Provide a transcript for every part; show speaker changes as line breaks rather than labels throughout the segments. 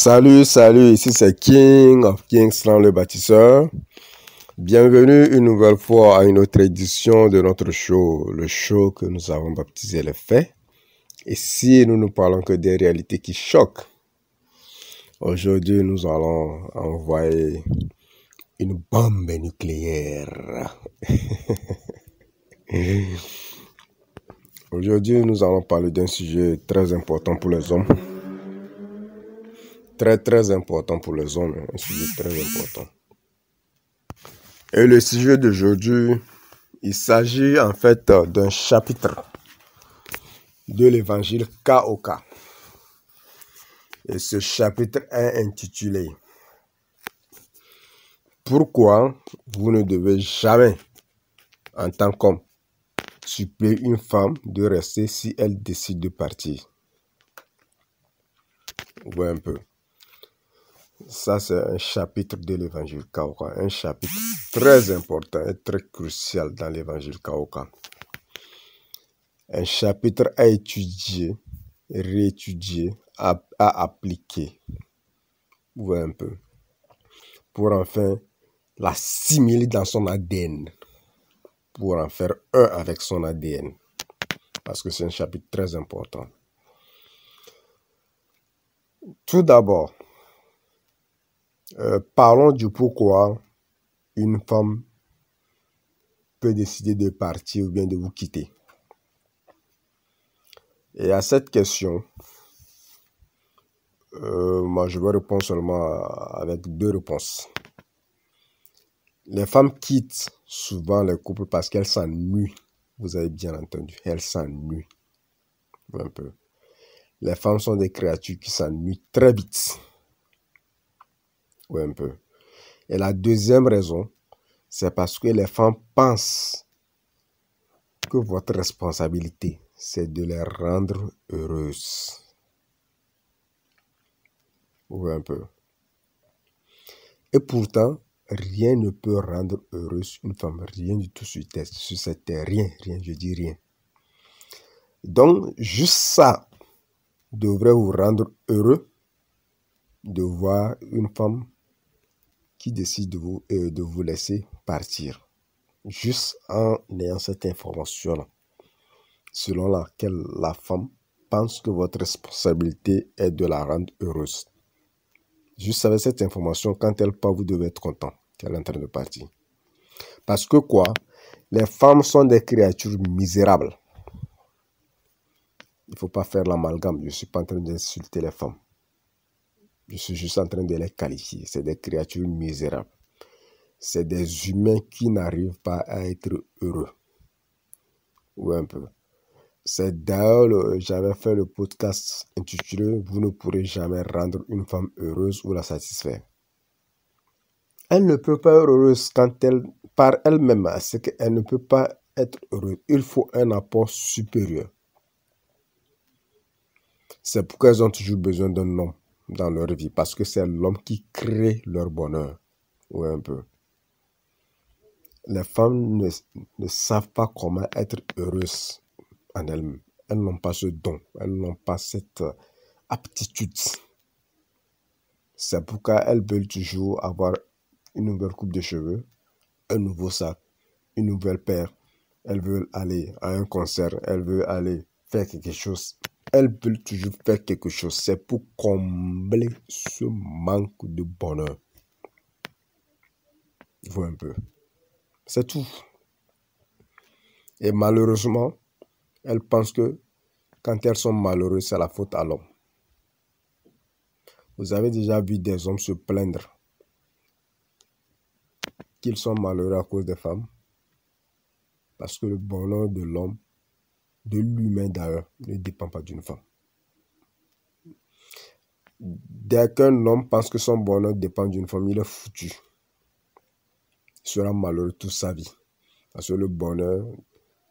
Salut, ici c'est King of Kingsland le bâtisseur. Bienvenue une nouvelle fois à une autre édition de notre show, le show que nous avons baptisé Les Faits. Ici, nous ne parlons que des réalités qui choquent. Aujourd'hui, nous allons envoyer une bombe nucléaire. Aujourd'hui, nous allons parler d'un sujet très important pour les hommes. Très important pour les hommes, un sujet très important. Et le sujet d'aujourd'hui, il s'agit en fait d'un chapitre de l'évangile cas au cas. Et ce chapitre est intitulé « Pourquoi vous ne devez jamais, en tant qu'homme, supplier une femme de rester si elle décide de partir ?» Vous voyez un peu. Ça, c'est un chapitre de l'évangile cas au cas. Un chapitre très important et très crucial dans l'évangile cas au cas. Un chapitre à étudier, réétudier, à appliquer. Vous voyez un peu. Pour enfin l'assimiler dans son ADN. Pour en faire un avec son ADN. Parce que c'est un chapitre très important. Tout d'abord, parlons du pourquoi une femme peut décider de partir ou bien de vous quitter. Et à cette question, moi je vais répondre seulement avec deux réponses. Les femmes quittent souvent les couples parce qu'elles s'ennuient. Vous avez bien entendu, elles s'ennuient. Un peu. Les femmes sont des créatures qui s'ennuient très vite. Oui, un peu. Et la deuxième raison, c'est parce que les femmes pensent que votre responsabilité, c'est de les rendre heureuses. Oui, un peu. Et pourtant, rien ne peut rendre heureuse une femme. Rien du tout sur cette terre. Rien, je dis rien. Donc, juste ça devrait vous rendre heureux de voir une femme qui décide de vous laisser partir. Juste en ayant cette information-là, selon laquelle la femme pense que votre responsabilité est de la rendre heureuse. Juste avec cette information, quand elle part, vous devez être content qu'elle est en train de partir. Parce que quoi? Les femmes sont des créatures misérables. Il ne faut pas faire l'amalgame. Je ne suis pas en train d'insulter les femmes. Je suis juste en train de les qualifier. C'est des créatures misérables. C'est des humains qui n'arrivent pas à être heureux. Ou un peu. C'est d'ailleurs, j'avais fait le podcast intitulé « Vous ne pourrez jamais rendre une femme heureuse ou la satisfaire ». Elle ne peut pas être heureuse quand elle, par elle-même, c'est qu'elle ne peut pas être heureuse. Il faut un apport supérieur. C'est pourquoi elles ont toujours besoin d'un homme dans leur vie, parce que c'est l'homme qui crée leur bonheur. Oui, un peu. Les femmes ne savent pas comment être heureuses en elles-mêmes. Elles n'ont pas ce don, elles n'ont pas cette aptitude. C'est pourquoi elles veulent toujours avoir une nouvelle coupe de cheveux, un nouveau sac, une nouvelle paire. Elles veulent aller à un concert, elles veulent aller faire quelque chose. Elles veulent toujours faire quelque chose. C'est pour combler ce manque de bonheur. Vous voyez un peu. C'est tout. Et malheureusement, elles pensent que quand elles sont malheureuses, c'est la faute à l'homme. Vous avez déjà vu des hommes se plaindre qu'ils sont malheureux à cause des femmes? Parce que le bonheur de l'homme, de l'humain d'ailleurs, ne dépend pas d'une femme. Dès qu'un homme pense que son bonheur dépend d'une femme, il est foutu. Il sera malheureux toute sa vie. Parce que le bonheur,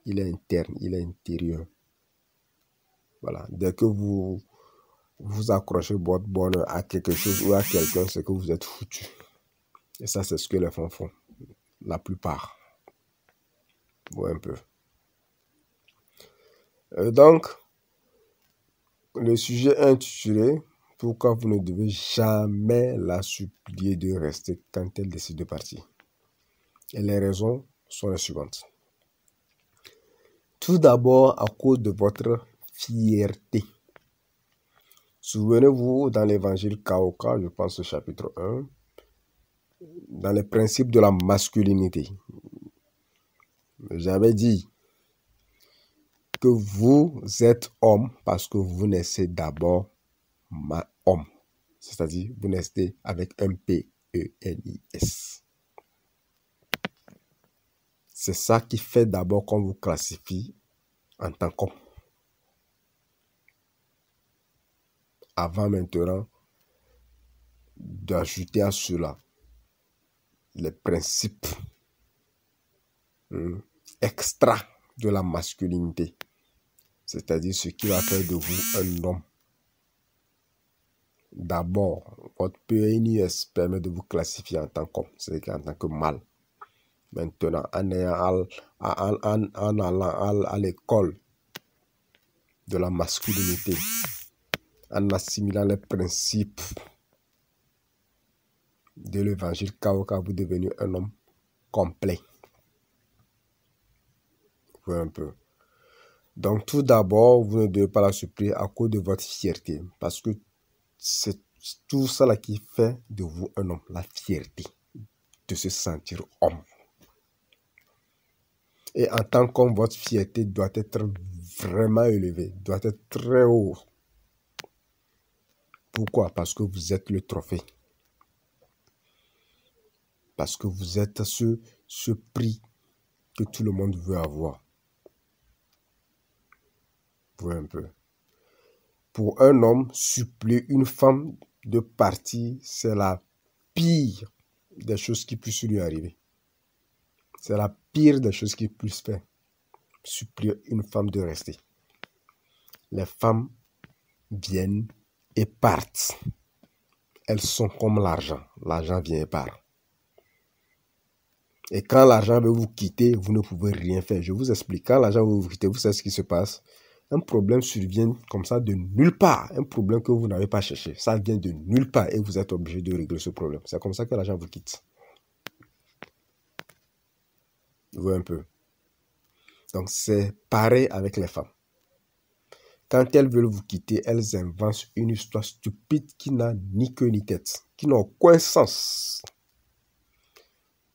il est interne, il est intérieur. Voilà. Dès que vous accrochez votre bonheur à quelque chose ou à quelqu'un, c'est que vous êtes foutu. Et ça, c'est ce que les femmes font. La plupart. Ouais, un peu. Donc, le sujet est intitulé pourquoi vous ne devez jamais la supplier de rester quand elle décide de partir. Et les raisons sont les suivantes. Tout d'abord, à cause de votre fierté. Souvenez-vous, dans l'évangile Kaoka, je pense au chapitre 1, dans les principes de la masculinité, j'avais dit que vous êtes homme parce que vous naissez d'abord homme. C'est-à-dire, vous naissez avec un P-E-N-I-S. C'est ça qui fait d'abord qu'on vous classifie en tant qu'homme. Avant maintenant d'ajouter à cela les principes extra de la masculinité, c'est-à-dire ce qui va faire de vous un homme. D'abord, votre PNIS permet de vous classifier en tant qu'homme, c'est-à-dire en tant que mâle. Maintenant, en allant à l'école de la masculinité, en assimilant les principes de l'évangile Kaoka, vous devenez un homme complet. Vous voyez un peu. Donc, tout d'abord, vous ne devez pas la supplier à cause de votre fierté, parce que c'est tout ça qui fait de vous un homme, la fierté de se sentir homme. Et en tant qu'homme, votre fierté doit être vraiment élevée, doit être très haut. Pourquoi? Parce que vous êtes le trophée. Parce que vous êtes ce prix que tout le monde veut avoir. Vous voyez un peu. Pour un homme, supplier une femme de partir, c'est la pire des choses qui puissent lui arriver. C'est la pire des choses qui puissent faire. Supplier une femme de rester. Les femmes viennent et partent. Elles sont comme l'argent. L'argent vient et part. Et quand l'argent veut vous quitter, vous ne pouvez rien faire. Je vous explique. Quand l'argent veut vous quitter, vous savez ce qui se passe. Un problème survient comme ça de nulle part. Un problème que vous n'avez pas cherché. Ça vient de nulle part et vous êtes obligé de régler ce problème. C'est comme ça que l'argent vous quitte. Vous voyez un peu. Donc c'est pareil avec les femmes. Quand elles veulent vous quitter, elles inventent une histoire stupide qui n'a ni queue ni tête, qui n'a aucun sens.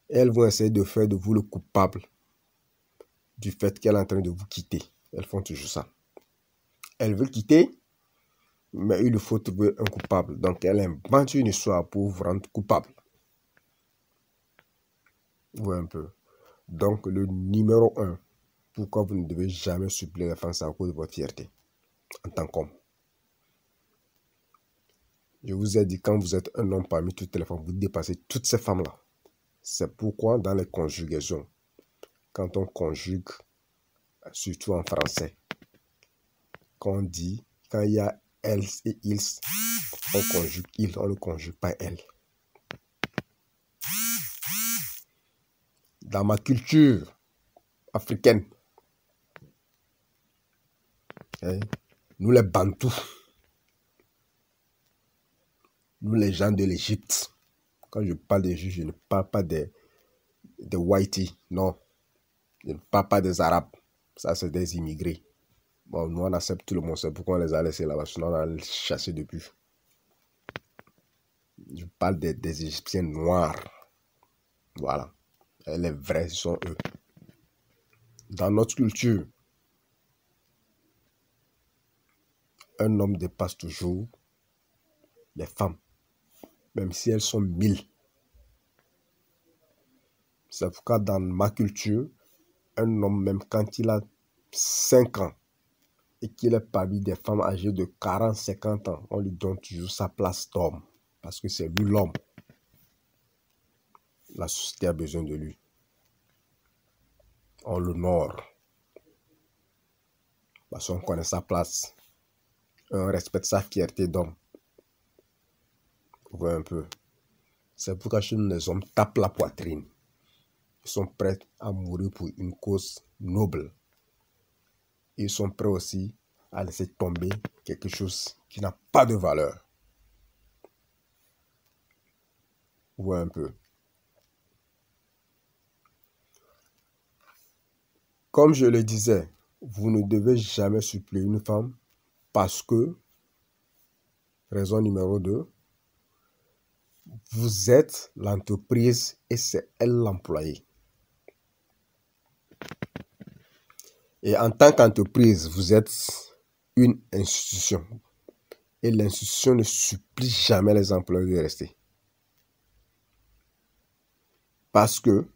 Elles vont essayer de faire de vous le coupable du fait qu'elle est en train de vous quitter. Elles font toujours ça. Elles veulent quitter, mais il faut trouver un coupable. Donc elles inventent une histoire pour vous rendre coupable. Vous voyez un peu. Donc le numéro 1, pourquoi vous ne devez jamais supplier les femmes, c'est à cause de votre fierté en tant qu'homme. Je vous ai dit, quand vous êtes un homme parmi toutes les femmes, vous dépassez toutes ces femmes-là. C'est pourquoi dans les conjugaisons, quand on conjugue, surtout en français, quand il y a elles et ils, on conjugue il, on ne conjugue pas elle. Dans ma culture africaine, nous les Bantous, nous les gens de l'Égypte, quand je parle des Juifs, je ne parle pas des Whitey, non. Je ne parle pas des Arabes, ça c'est des immigrés. Bon, nous on accepte tout le monde, c'est pourquoi on les a laissés là-bas, sinon on a les chassé depuis. Je parle des Égyptiens noirs. Voilà. Et les vrais, ce sont eux. Dans notre culture, un homme dépasse toujours les femmes, même si elles sont 1000. C'est pourquoi dans ma culture, un homme, même quand il a 5 ans et qu'il est parmi des femmes âgées de 40-50 ans, on lui donne toujours sa place d'homme. Parce que c'est lui l'homme. La société a besoin de lui. On l'honore. Parce qu'on connaît sa place. On respecte sa fierté d'homme. Vous voyez un peu. C'est pourquoi chez nous, les hommes tapent la poitrine. Ils sont prêts à mourir pour une cause noble. Ils sont prêts aussi à laisser tomber quelque chose qui n'a pas de valeur. Voyez un peu. Comme je le disais, vous ne devez jamais suppléer une femme parce que, raison numéro 2, vous êtes l'entreprise et c'est elle l'employé. Et en tant qu'entreprise, vous êtes une institution. Et l'institution ne supplie jamais les employés de rester. Parce que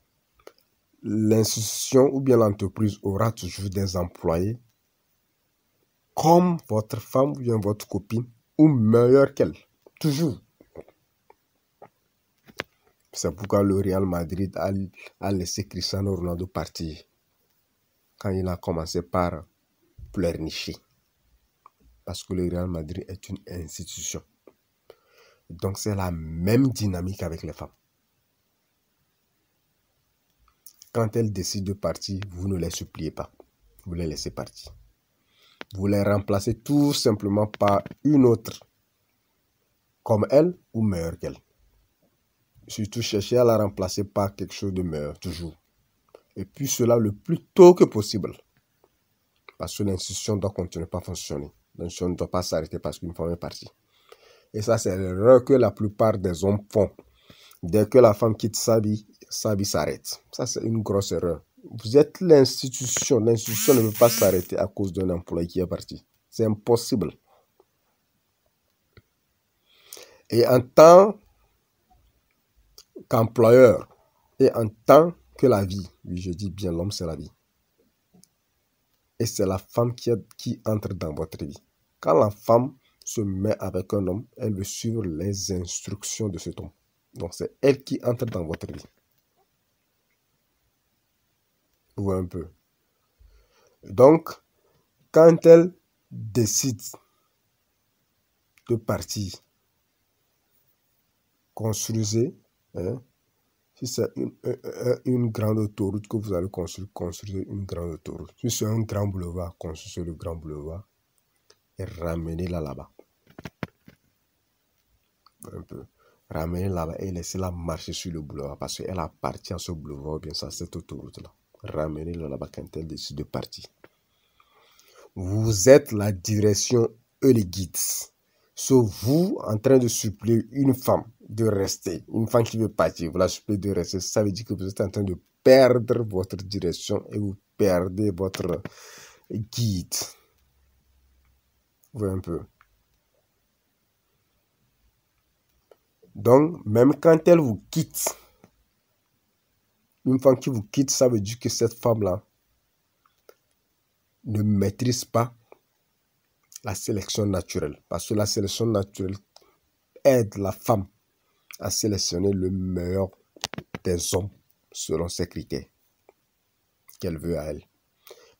l'institution ou bien l'entreprise aura toujours des employés comme votre femme ou bien votre copine ou meilleure qu'elle. Toujours. C'est pourquoi le Real Madrid a laissé Cristiano Ronaldo partir quand il a commencé par pleurnicher. Parce que le Real Madrid est une institution. Donc c'est la même dynamique avec les femmes. Quand elles décident de partir, vous ne les suppliez pas. Vous les laissez partir. Vous les remplacez tout simplement par une autre, comme elle ou meilleure qu'elle. Surtout cherchez à la remplacer par quelque chose de meilleur, toujours. Et puis cela le plus tôt que possible. Parce que l'institution doit continuer à fonctionner. L'institution ne doit pas s'arrêter parce qu'une femme est partie. Et ça, c'est l'erreur que la plupart des hommes font. Dès que la femme quitte sa vie s'arrête. Ça, c'est une grosse erreur. Vous êtes l'institution. L'institution ne peut pas s'arrêter à cause d'un employé qui est parti. C'est impossible. Et en tant qu'employeur et en tant que la vie, oui, je dis bien l'homme, c'est la vie. Et c'est la femme qui entre dans votre vie. Quand la femme se met avec un homme, elle veut suivre les instructions de cet homme. Donc, c'est elle qui entre dans votre vie. Vous voyez un peu. Donc, quand elle décide de partir, construisez, hein, si c'est une grande autoroute que vous allez construire, construisez une grande autoroute. Si c'est un grand boulevard, construisez le grand boulevard et ramenez-la là-bas. Un peu. Ramenez-la là-bas et laissez-la marcher sur le boulevard parce qu'elle appartient à ce boulevard ou bien à cette autoroute-là. Ramenez-la là-bas quand elle décide de partir. Vous êtes la direction et les guides. Sauf vous en train de suppléer une femme de rester. Une femme qui veut partir, vous la suppléez de rester. Ça veut dire que vous êtes en train de perdre votre direction et vous perdez votre guide. Vous voyez un peu. Donc, même quand elle vous quitte, une femme qui vous quitte, ça veut dire que cette femme-là ne maîtrise pas la sélection naturelle. Parce que la sélection naturelle aide la femme à sélectionner le meilleur des hommes selon ses critères qu'elle veut à elle.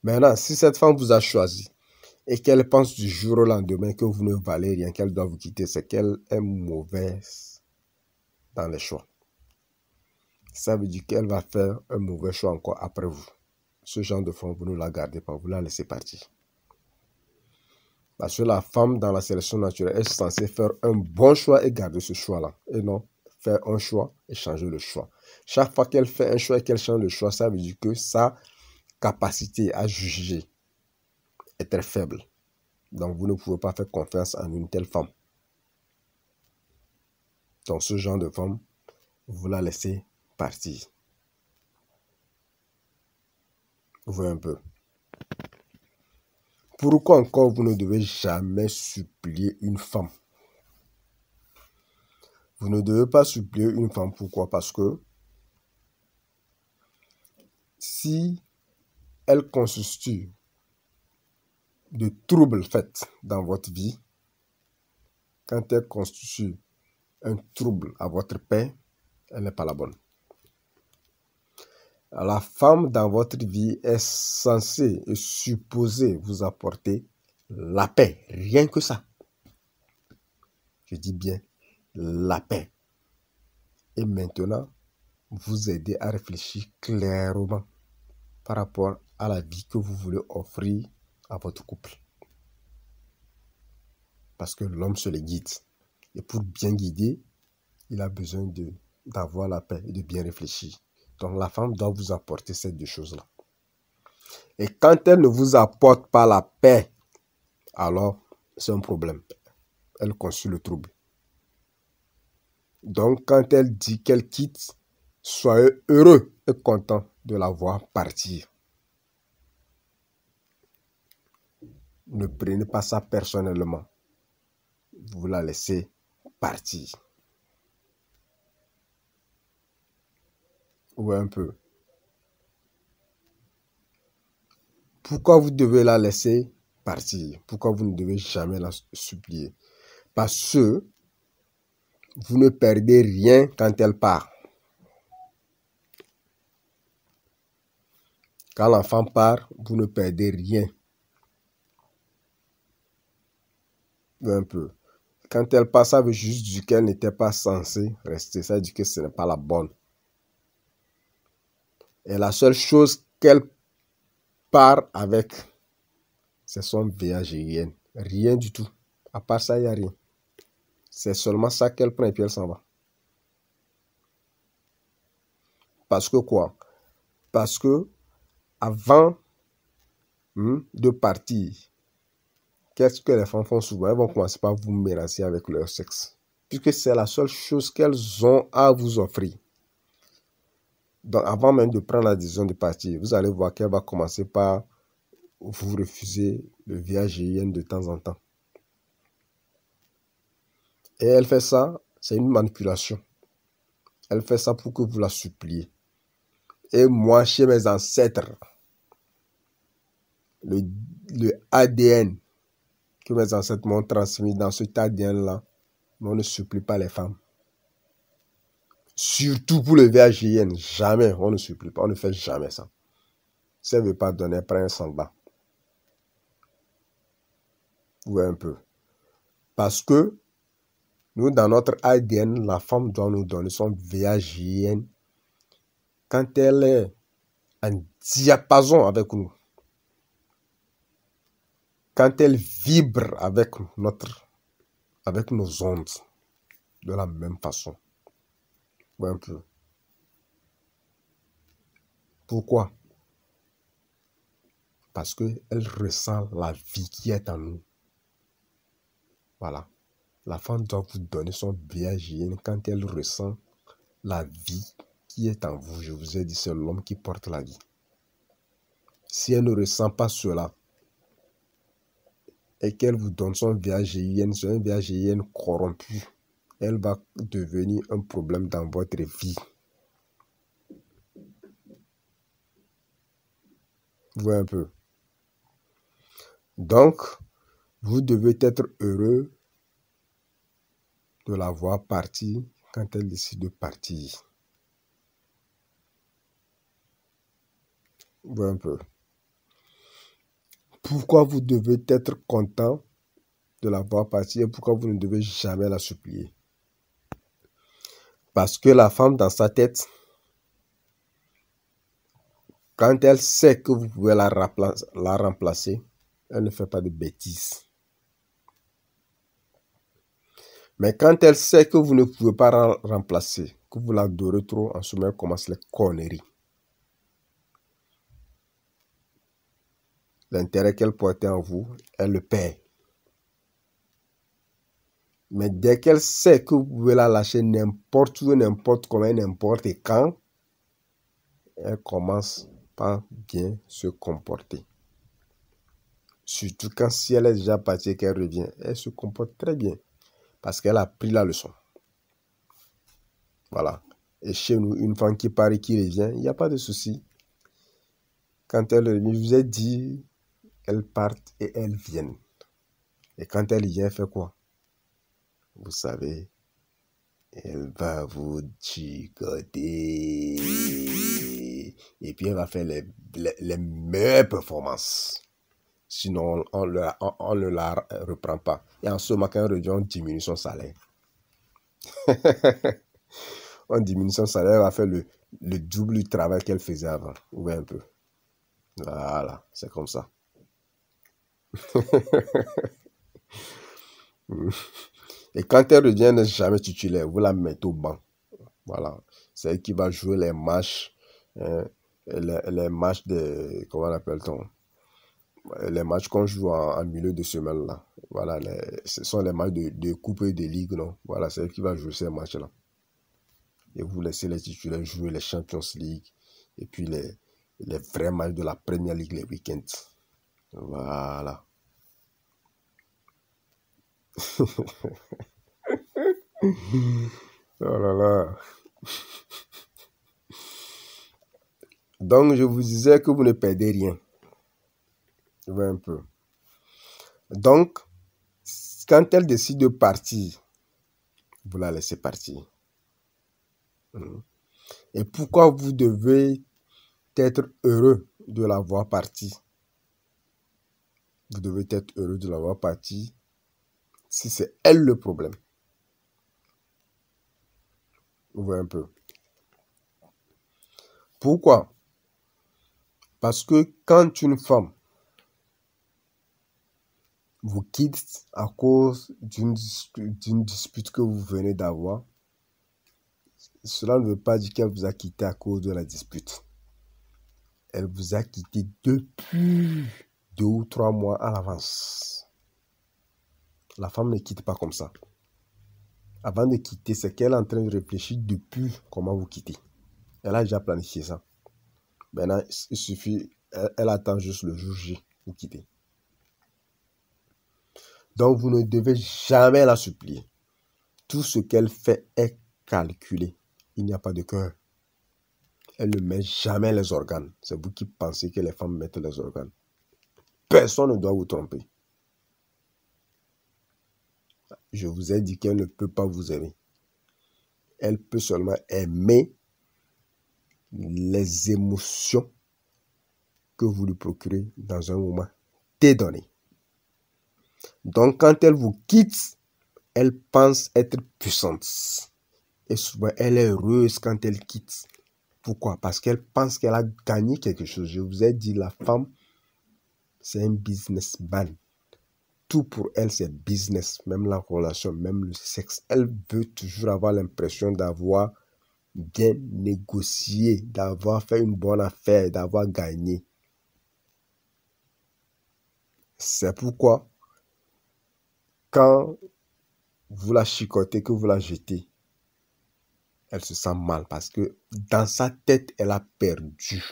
Maintenant, si cette femme vous a choisi et qu'elle pense du jour au lendemain que vous ne valez rien, qu'elle doit vous quitter, c'est qu'elle est mauvaise dans les choix. Ça veut dire qu'elle va faire un mauvais choix encore après vous. Ce genre de femme, vous ne la gardez pas, vous la laissez partir. Parce que la femme dans la sélection naturelle est censée faire un bon choix et garder ce choix-là. Et non, faire un choix et changer le choix. Chaque fois qu'elle fait un choix et qu'elle change le choix, ça veut dire que sa capacité à juger est très faible. Donc, vous ne pouvez pas faire confiance en une telle femme. Donc, ce genre de femme, vous la laissez partir. Vous voyez un peu. Pourquoi encore vous ne devez jamais supplier une femme? Vous ne devez pas supplier une femme. Pourquoi? Parce que si elle constitue de troubles faits dans votre vie, quand elle constitue un trouble à votre paix, elle n'est pas la bonne. La femme dans votre vie est censée et supposée vous apporter la paix. Rien que ça. Je dis bien la paix. Et maintenant, vous aider à réfléchir clairement par rapport à la vie que vous voulez offrir à votre couple. Parce que l'homme se les guide. Et pour bien guider, il a besoin d'avoir la paix et de bien réfléchir. Donc la femme doit vous apporter ces deux choses-là. Et quand elle ne vous apporte pas la paix, alors c'est un problème. Elle conçoit le trouble. Donc quand elle dit qu'elle quitte, soyez heureux et content de la voir partir. Ne prenez pas ça personnellement. Vous la laissez partir. Ou un peu. Pourquoi vous devez la laisser partir? Pourquoi vous ne devez jamais la supplier? Parce que vous ne perdez rien quand elle part. Quand l'enfant part, vous ne perdez rien. Un peu. Quand elle part, ça veut juste dire qu'elle n'était pas censée rester. Ça veut dire que ce n'est pas la bonne. Et la seule chose qu'elle part avec, c'est son VAGIN. Rien du tout. À part ça, il n'y a rien. C'est seulement ça qu'elle prend et puis elle s'en va. Parce que quoi? Parce que avant de partir, qu'est-ce que les femmes font souvent? Elles vont commencer par vous menacer avec leur sexe. Puisque c'est la seule chose qu'elles ont à vous offrir. Donc avant même de prendre la décision de partir, vous allez voir qu'elle va commencer par vous refuser le VAGIN de temps en temps. Et elle fait ça, c'est une manipulation. Elle fait ça pour que vous la suppliez. Et moi, chez mes ancêtres, le ADN que mes ancêtres m'ont transmis dans cet ADN-là, on ne supplie pas les femmes. Surtout pour le VAGIN, jamais, on ne supplie pas, on ne fait jamais ça. Si elle ne veut pas donner, prends un sang-bas. Ou un peu. Parce que nous, dans notre ADN, la femme doit nous donner son VAGIN quand elle est en diapason avec nous. Quand elle vibre avec nos ondes de la même façon. Ou un peu. Pourquoi? Parce qu'elle ressent la vie qui est en nous. Voilà. La femme doit vous donner son VAGIN quand elle ressent la vie qui est en vous. Je vous ai dit, c'est l'homme qui porte la vie. Si elle ne ressent pas cela et qu'elle vous donne son VAGIN, c'est un VAGIN corrompu, elle va devenir un problème dans votre vie. Vous voyez un peu. Donc, vous devez être heureux de la voir partir quand elle décide de partir. Vous voyez un peu. Pourquoi vous devez être content de la voir partir et pourquoi vous ne devez jamais la supplier? Parce que la femme dans sa tête, quand elle sait que vous pouvez la remplacer, elle ne fait pas de bêtises. Mais quand elle sait que vous ne pouvez pas la remplacer, que vous l'adorez trop, en ce moment, elle commence les conneries. L'intérêt qu'elle portait en vous, elle le perd. Mais dès qu'elle sait que vous pouvez la lâcher n'importe où, n'importe comment, n'importe quand, elle commence par bien se comporter. Surtout quand si elle est déjà partie et qu'elle revient, elle se comporte très bien. Parce qu'elle a pris la leçon. Voilà. Et chez nous, une femme qui part et qui revient, il n'y a pas de souci. Quand elle revient, je vous ai dit, elles partent et elles viennent. Et quand elle vient, elle fait quoi? Vous savez, elle va vous chicoter. Et puis elle va faire les meilleures performances. Sinon, on ne la reprend pas. Et en ce moment, quand elle revient, on diminue son salaire. On diminue son salaire, elle va faire le double du travail qu'elle faisait avant. Vous voyez un peu. Voilà, c'est comme ça. Et quand elle revient, elle n'est jamais titulaire. Vous la mettez au banc. Voilà. C'est elle qui va jouer les matchs, hein, les matchs de, comment on appelle-t-on? Les matchs qu'on joue en milieu de semaine, là. Voilà, ce sont les matchs de coupe et de ligue, non? Voilà, c'est elle qui va jouer ces matchs-là. Et vous laissez les titulaires jouer les Champions League et puis les vrais matchs de la Premier League les week-ends. Voilà. Oh là là. Donc, je vous disais que vous ne perdez rien. Je vois un peu. Donc, quand elle décide de partir, vous la laissez partir. Et pourquoi vous devez être heureux de la voir partir? Vous devez être heureux de la voir partir si c'est elle le problème. Vous voyez un peu. Pourquoi? Parce que quand une femme vous quitte à cause d'une dispute que vous venez d'avoir, cela ne veut pas dire qu'elle vous a quitté à cause de la dispute. Elle vous a quitté depuis 2 ou 3 mois à l'avance. La femme ne quitte pas comme ça. Avant de quitter, c'est qu'elle est en train de réfléchir depuis comment vous quitter. Elle a déjà planifié ça. Maintenant, il suffit, elle attend juste le jour J pour quitter. Donc, vous ne devez jamais la supplier. Tout ce qu'elle fait est calculé. Il n'y a pas de cœur. Elle ne met jamais les organes. C'est vous qui pensez que les femmes mettent les organes. Personne ne doit vous tromper. Je vous ai dit qu'elle ne peut pas vous aimer. Elle peut seulement aimer les émotions que vous lui procurez dans un moment donné. Donc, quand elle vous quitte, elle pense être puissante. Et souvent, elle est heureuse quand elle quitte. Pourquoi? Parce qu'elle pense qu'elle a gagné quelque chose. Je vous ai dit, la femme, c'est un businessman. Tout pour elle, c'est business. Même la relation, même le sexe. Elle veut toujours avoir l'impression d'avoir bien négocié, d'avoir fait une bonne affaire, d'avoir gagné. C'est pourquoi, quand vous la chicotez, que vous la jetez, elle se sent mal parce que dans sa tête, elle a perdu.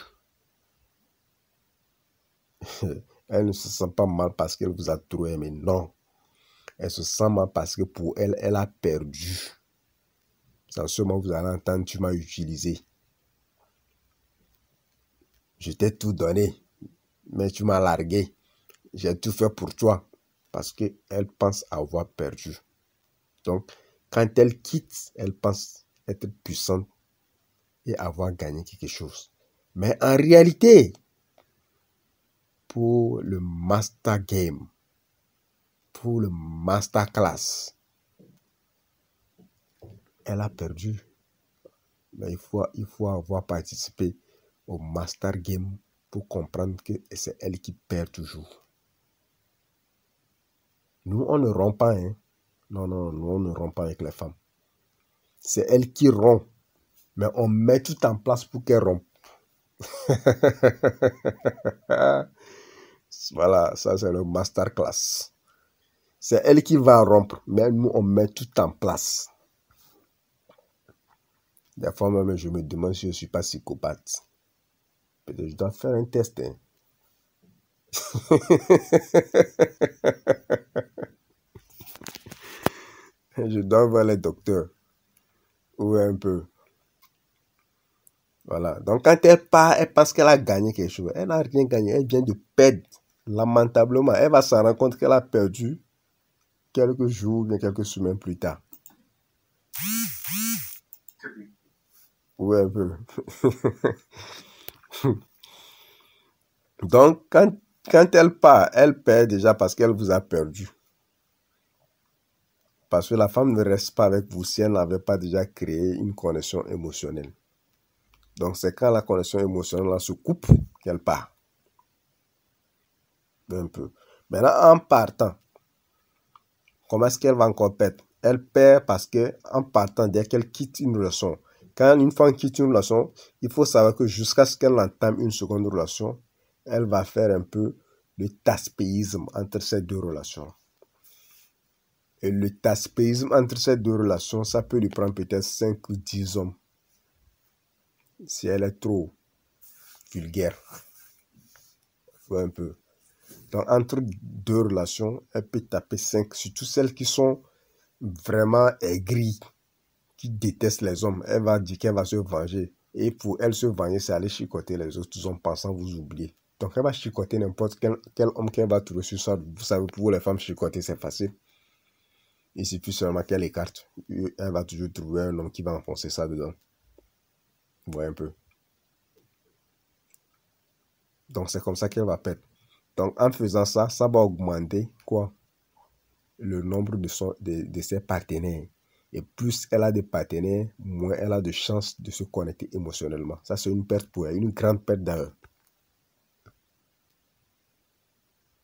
Elle ne se sent pas mal parce qu'elle vous a trop aimé. Non. Elle se sent mal parce que pour elle, elle a perdu. C'est en ce moment vous allez entendre, tu m'as utilisé. Je t'ai tout donné, mais tu m'as largué. J'ai tout fait pour toi parce qu'elle pense avoir perdu. Donc, quand elle quitte, elle pense être puissante et avoir gagné quelque chose. Mais en réalité, pour le master game, pour le master class, elle a perdu. Mais il faut avoir participé au master game pour comprendre que c'est elle qui perd toujours. Nous, on ne rompt pas. Hein? Non, nous, on ne rompt pas avec les femmes. C'est elle qui rompt. Mais on met tout en place pour qu'elle rompe. Voilà, ça c'est le masterclass. C'est elle qui va rompre, mais nous on met tout en place. Des fois même je me demande si je ne suis pas psychopathe. Peut-être je dois faire un test. Hein. Je dois voir les docteurs. Ou un peu. Voilà. Donc quand elle part, elle pense qu'elle a gagné quelque chose. Elle n'a rien gagné. Elle vient de perdre. Lamentablement. Elle va s'en rendre compte qu'elle a perdu quelques jours, bien quelques semaines plus tard. Oui, un peu. Donc, quand elle part, elle perd déjà parce qu'elle vous a perdu. Parce que la femme ne reste pas avec vous si elle n'avait pas déjà créé une connexion émotionnelle. Donc, c'est quand la connexion émotionnelle se coupe qu'elle part. Un peu. Maintenant, en partant, comment est-ce qu'elle va encore perdre? Elle perd parce que en partant, dès qu'elle quitte une relation, Quand une femme quitte une relation, il faut savoir que jusqu'à ce qu'elle entame une seconde relation, elle va faire un peu le taspéisme entre ces deux relations. Et le taspéisme entre ces deux relations, ça peut lui prendre peut-être 5 ou 10 hommes. Si elle est trop vulgaire. Ouais, un peu. Donc, entre deux relations, elle peut taper 5, surtout celles qui sont vraiment aigries, qui détestent les hommes. Elle va dire qu'elle va se venger. Et pour elle se venger, c'est aller chicoter les autres hommes pensant vous oublier. Donc, elle va chicoter n'importe quel homme qu'elle va trouver sur ça. Vous savez, pour les femmes, chicoter, c'est facile. Il suffit seulement qu'elle écarte. Elle va toujours trouver un homme qui va enfoncer ça dedans. Vous voyez un peu. Donc, c'est comme ça qu'elle va perdre. Donc, en faisant ça, ça va augmenter quoi? Le nombre de ses partenaires. Et plus elle a de partenaires, moins elle a de chances de se connecter émotionnellement. Ça, c'est une perte pour elle, une grande perte d'ailleurs.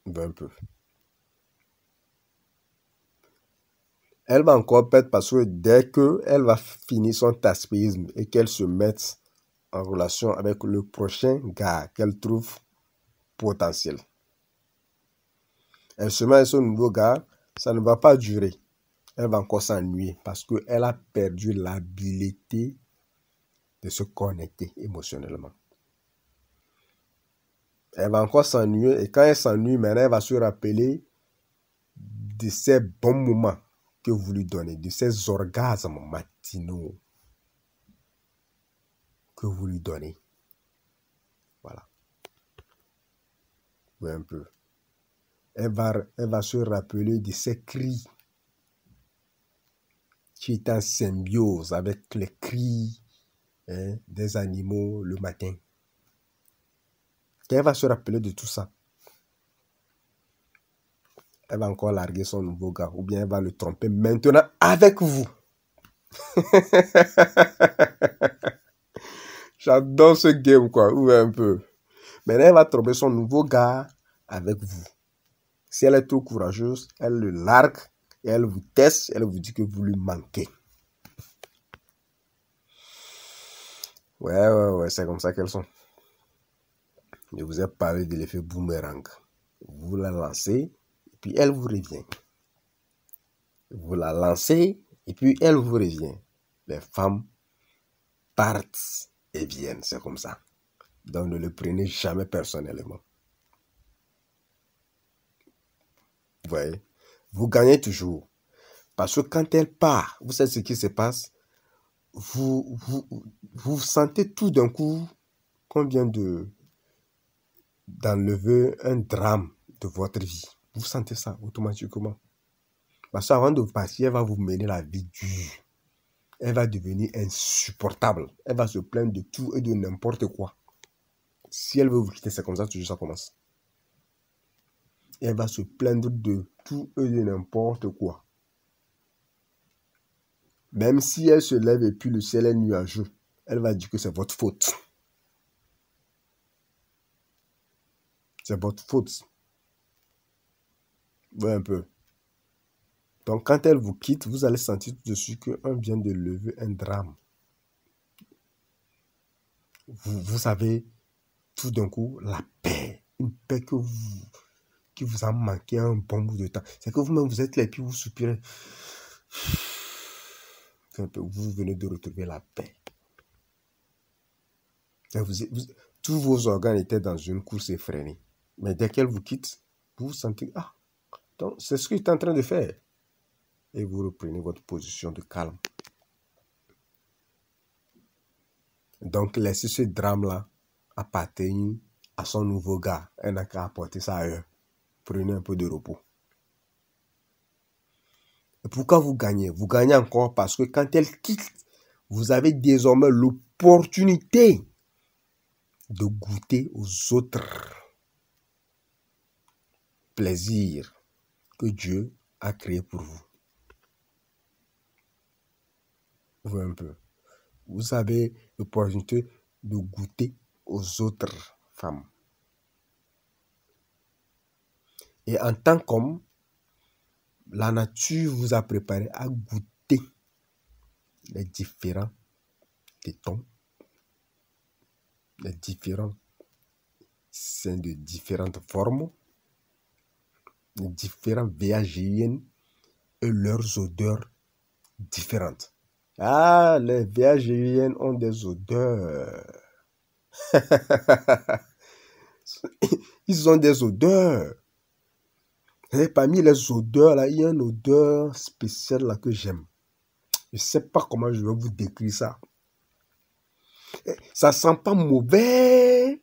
Un peu. Elle va encore perdre parce que dès qu'elle va finir son taspéisme et qu'elle se mette en relation avec le prochain gars qu'elle trouve potentiel. Elle se met avec ce nouveau gars, ça ne va pas durer. Elle va encore s'ennuyer parce qu'elle a perdu l'habilité de se connecter émotionnellement. Elle va encore s'ennuyer et quand elle s'ennuie, maintenant elle va se rappeler de ces bons moments que vous lui donnez, de ces orgasmes matinaux que vous lui donnez. Voilà. Oui, un peu. Elle va se rappeler de ces cris qui est en symbiose avec les cris des animaux le matin. Elle va se rappeler de tout ça. Elle va encore larguer son nouveau gars ou bien elle va le tromper maintenant avec vous. J'adore ce game, quoi. Ouvrez un peu. Maintenant, elle va tromper son nouveau gars avec vous. Si elle est trop courageuse, elle le largue et elle vous teste. Elle vous dit que vous lui manquez. Ouais, c'est comme ça qu'elles sont. Je vous ai parlé de l'effet boomerang. Vous la lancez et puis elle vous revient. Vous la lancez et puis elle vous revient. Les femmes partent et viennent, c'est comme ça. Donc ne le prenez jamais personnellement. Vous voyez, vous gagnez toujours. Parce que quand elle part, vous savez ce qui se passe, vous sentez tout d'un coup qu'on vient d'enlever un drame de votre vie. Vous sentez ça automatiquement. Parce qu'avant de partir, elle va vous mener la vie dure. Elle va devenir insupportable. Elle va se plaindre de tout et de n'importe quoi. Si elle veut vous quitter, c'est comme ça que toujours ça commence. Elle va se plaindre de tout et de n'importe quoi. Même si elle se lève et puis le ciel est nuageux, elle va dire que c'est votre faute. C'est votre faute. Ouais, un peu. Donc, quand elle vous quitte, vous allez sentir tout de suite qu'on vient de lever un drame. Vous avez tout d'un coup la paix. Une paix qui vous a manqué un bon bout de temps. C'est que vous-même, vous êtes là et puis vous soupirez. Vous venez de retrouver la paix. Tous vos organes étaient dans une course effrénée. Mais dès qu'elle vous quitte, vous sentez, donc c'est ce qu'il est en train de faire. Et vous reprenez votre position de calme. Donc, laissez ce drame-là appartenir à son nouveau gars. Elle n'a qu'à apporter ça ailleurs. Prenez un peu de repos. Et pourquoi vous gagnez? Vous gagnez encore parce que quand elle quitte, vous avez désormais l'opportunité de goûter aux autres plaisirs que Dieu a créés pour vous. Vous voyez un peu. Vous avez l'opportunité de goûter aux autres femmes. Et en tant qu'homme, la nature vous a préparé à goûter les différents tétons, les différents seins de différentes formes, les différents VAGIN et leurs odeurs différentes. Ah, les VAGIN ont des odeurs. Ils ont des odeurs. Et parmi les odeurs, là, il y a une odeur spéciale là, que j'aime. Je ne sais pas comment je vais vous décrire ça. Ça sent pas mauvais.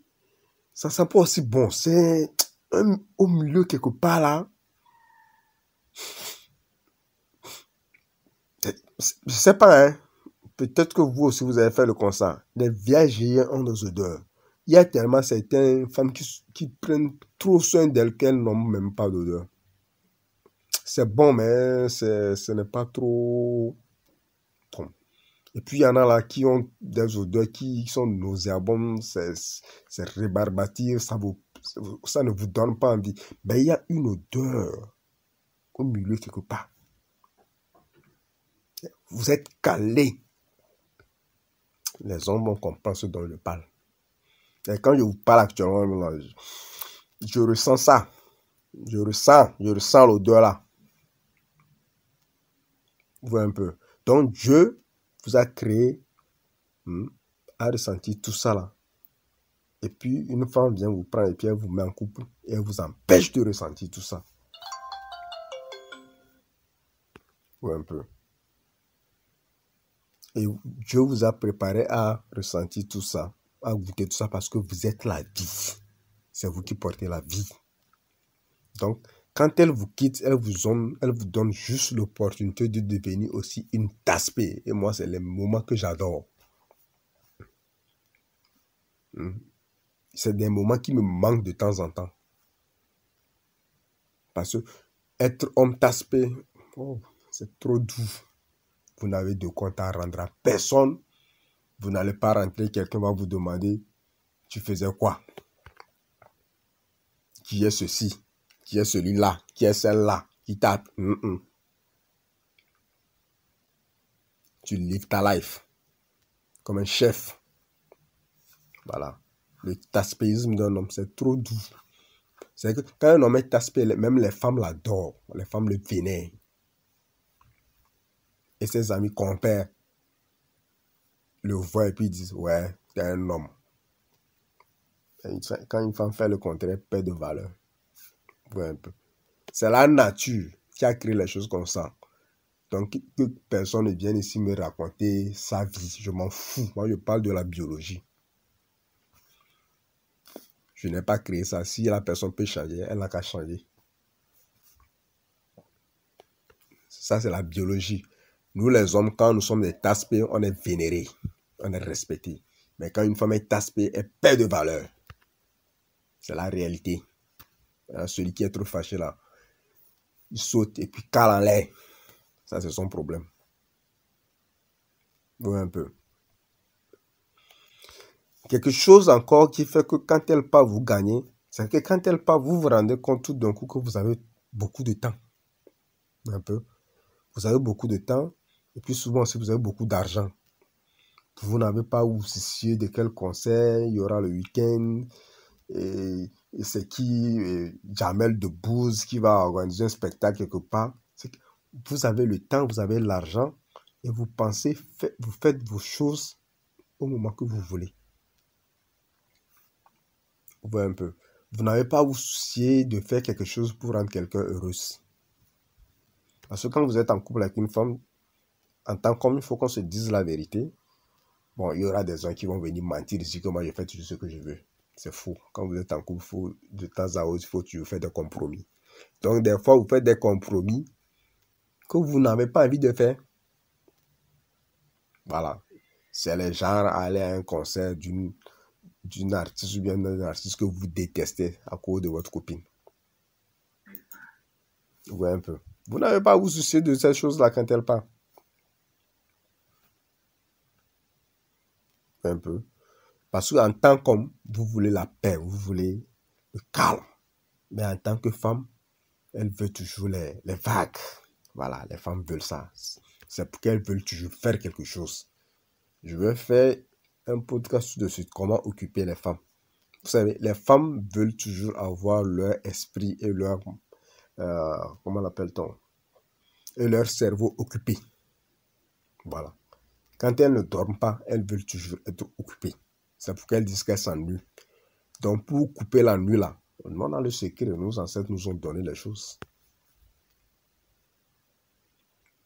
Ça sent pas aussi bon. C'est au milieu quelque part là. Je sais pas, hein. Peut-être que vous aussi, vous avez fait le constat. Les VAGIN ont des odeurs. Il y a tellement certaines femmes qui prennent trop soin d'elles qu'elles n'ont même pas d'odeur. C'est bon, mais ce n'est pas trop bon. Et puis, il y en a là qui ont des odeurs qui sont nauséabondes, c'est rébarbatif, ça ne vous donne pas envie. Mais il y a une odeur au milieu quelque part. Vous êtes calés. Les hommes vont comprendre ce dont je parle. Et quand je vous parle actuellement, je ressens ça. Je ressens l'odeur là. Vous voyez un peu. Donc Dieu vous a créé à ressentir tout ça là. Et puis une femme vient vous prendre et puis elle vous met en couple et elle vous empêche de ressentir tout ça. Vous voyez un peu. Et Dieu vous a préparé à ressentir tout ça, à goûter tout ça parce que vous êtes la vie. C'est vous qui portez la vie. Donc, quand elle vous quitte, elle vous donne juste l'opportunité de devenir aussi une tasse-paix. Et moi, c'est les moments que j'adore. C'est des moments qui me manquent de temps en temps. Parce que être homme tasse-paix, c'est trop doux. Vous n'avez de compte à rendre à personne. Vous n'allez pas rentrer, quelqu'un va vous demander, tu faisais quoi? Qui est ceci? Qui est celui-là? Qui est celle-là? Qui tape? Tu lives ta life comme un chef. Voilà. Le taspéisme d'un homme, c'est trop doux. C'est que quand un homme est taspé, même les femmes l'adorent. Les femmes le vénèrent. Et ses amis compères le voient et puis ils disent, ouais, t'es un homme. Et quand une femme fait le contraire, elle perd de valeur. Un peu. C'est la nature qui a créé les choses comme ça. Donc, que personne ne vienne ici me raconter sa vie. Je m'en fous. Moi, je parle de la biologie. Je n'ai pas créé ça. Si la personne peut changer, elle n'a qu'à changer. Ça, c'est la biologie. Nous, les hommes, quand nous sommes des tasse-paix, on est vénérés. On est respectés. Mais quand une femme est tasse-paix, elle perd de valeur. C'est la réalité. Celui qui est trop fâché là, il saute et puis cale en l'air. Ça, c'est son problème. Oui, un peu. Quelque chose encore qui fait que quand elle part, vous gagnez, c'est que quand elle part, vous vous rendez compte tout d'un coup que vous avez beaucoup de temps. Un peu. Vous avez beaucoup de temps et puis souvent aussi vous avez beaucoup d'argent. Vous n'avez pas à vous soucier de quel concert il y aura le week-end. Et c'est qui Jamel Debbouze qui va organiser un spectacle quelque part. Vous avez le temps, vous avez l'argent et vous pensez, vous faites vos choses au moment que vous voulez. Vous voyez un peu. Vous n'avez pas à vous soucier de faire quelque chose pour rendre quelqu'un heureuse. Parce que quand vous êtes en couple avec une femme, en tant qu'homme, il faut qu'on se dise la vérité. Bon, il y aura des gens qui vont venir mentir ici que moi, je fais tout ce que je veux. C'est faux. Quand vous êtes en couple, de temps à autre, il faut toujours faire des compromis. Donc, des fois, vous faites des compromis que vous n'avez pas envie de faire. Voilà. C'est le genre à aller à un concert d'une artiste ou bien d'un artiste que vous détestez à cause de votre copine. Vous voyez un peu. Vous n'avez pas à vous soucier de ces choses-là quand elle part. Un peu. Parce qu'en tant qu'homme, vous voulez la paix, vous voulez le calme. Mais en tant que femme, elle veut toujours les vagues. Voilà, les femmes veulent ça. C'est pour qu'elles veulent toujours faire quelque chose. Je vais faire un podcast dessus, comment occuper les femmes. Vous savez, les femmes veulent toujours avoir leur esprit et leur, comment l'appelle-t-on, et leur cerveau occupé. Voilà. Quand elles ne dorment pas, elles veulent toujours être occupées. C'est pourquoi elles disent qu'elles s'ennuient. Donc, pour couper la nuit là, on a le secret, nos ancêtres nous ont donné les choses.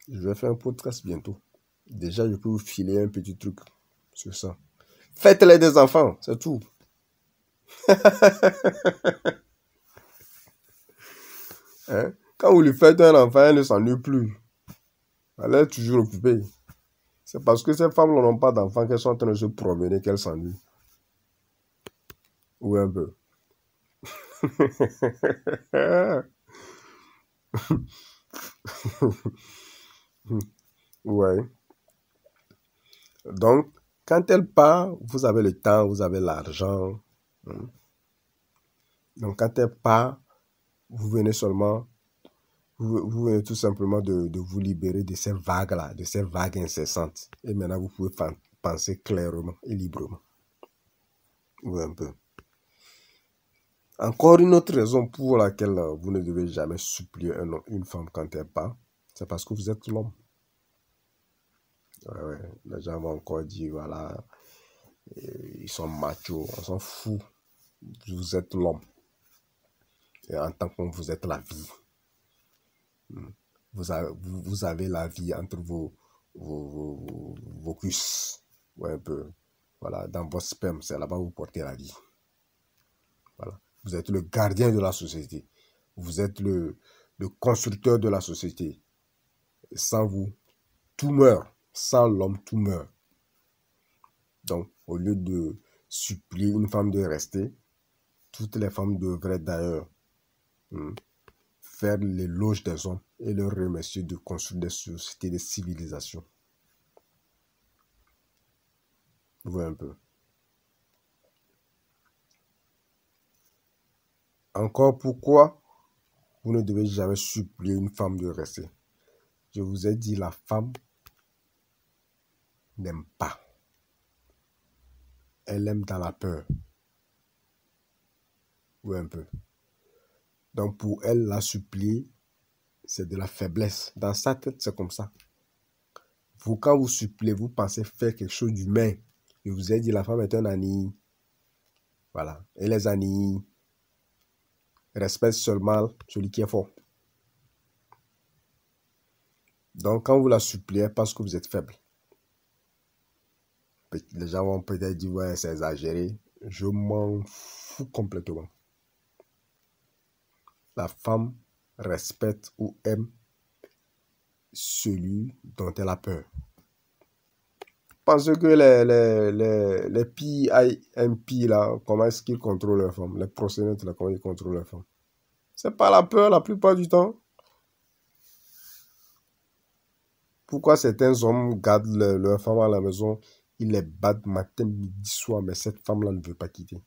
Je vais faire un podcast bientôt. Déjà, je peux vous filer un petit truc sur ça. Faites-les des enfants, c'est tout. Hein? Quand vous lui faites un enfant, elle ne s'ennuie plus. Elle est toujours occupée. C'est parce que ces femmes n'ont pas d'enfants qu'elles sont en train de se promener qu'elles s'ennuient. Ou un peu. Ouais. Donc, quand elle part, vous avez le temps, vous avez l'argent. Donc, quand elle part, vous venez seulement, vous venez tout simplement de vous libérer de ces vagues-là, de ces vagues incessantes. Et maintenant, vous pouvez penser clairement et librement. Oui, un peu. Encore une autre raison pour laquelle vous ne devez jamais supplier une femme quand elle part, c'est parce que vous êtes l'homme. Ouais, les gens vont encore dire, voilà, ils sont machos, on s'en fout. Vous êtes l'homme. Et en tant qu'homme, vous êtes la vie. Vous avez la vie entre vos cuisses. Ouais, un peu. Voilà, dans votre sperme, c'est là-bas que vous portez la vie. Voilà. Vous êtes le gardien de la société. Vous êtes le constructeur de la société. Et sans vous, tout meurt. Sans l'homme, tout meurt. Donc, au lieu de supplier une femme de rester, toutes les femmes devraient d'ailleurs faire l'éloge des hommes et leur remercier de construire des sociétés, des civilisations. Vous voyez un peu. Encore pourquoi vous ne devez jamais supplier une femme de rester. Je vous ai dit, la femme n'aime pas. Elle aime dans la peur. Oui, un peu. Donc pour elle, la supplier, c'est de la faiblesse. Dans sa tête, c'est comme ça. Vous, quand vous suppliez, vous pensez faire quelque chose d'humain. Je vous ai dit, la femme est un ani. Voilà. Et les anis respectent seulement celui qui est fort. Donc quand vous la suppliez, parce que vous êtes faible. Les gens vont peut-être dire, ouais, c'est exagéré. Je m'en fous complètement. La femme respecte ou aime celui dont elle a peur. Pensez que les PIMP là, comment est-ce qu'ils contrôlent leurs femmes? Les proxénètes là, comment ils contrôlent leurs femmes? C'est pas la peur la plupart du temps. Pourquoi certains hommes gardent leurs femmes à la maison, ils les battent matin, midi, soir, mais cette femme-là ne veut pas quitter?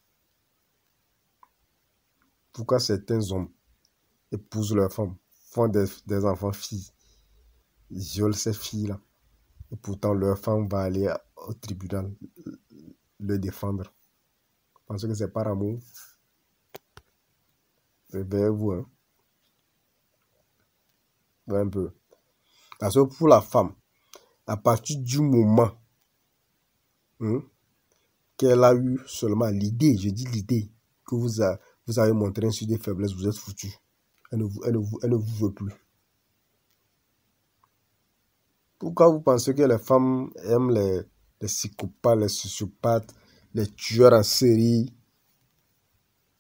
Pourquoi certains hommes épousent leurs femmes, font des enfants filles, ils violent ces filles-là, et pourtant leur femme va aller au tribunal le défendre? Parce que c'est par amour. Réveillez-vous, hein. Un peu. Parce que pour la femme, à partir du moment qu'elle a eu seulement l'idée, je dis l'idée, que vous avez montré ainsi des faiblesses, vous êtes foutu. Elle ne vous veut plus. Pourquoi vous pensez que les femmes aiment les psychopathes, les sociopathes, les tueurs en série?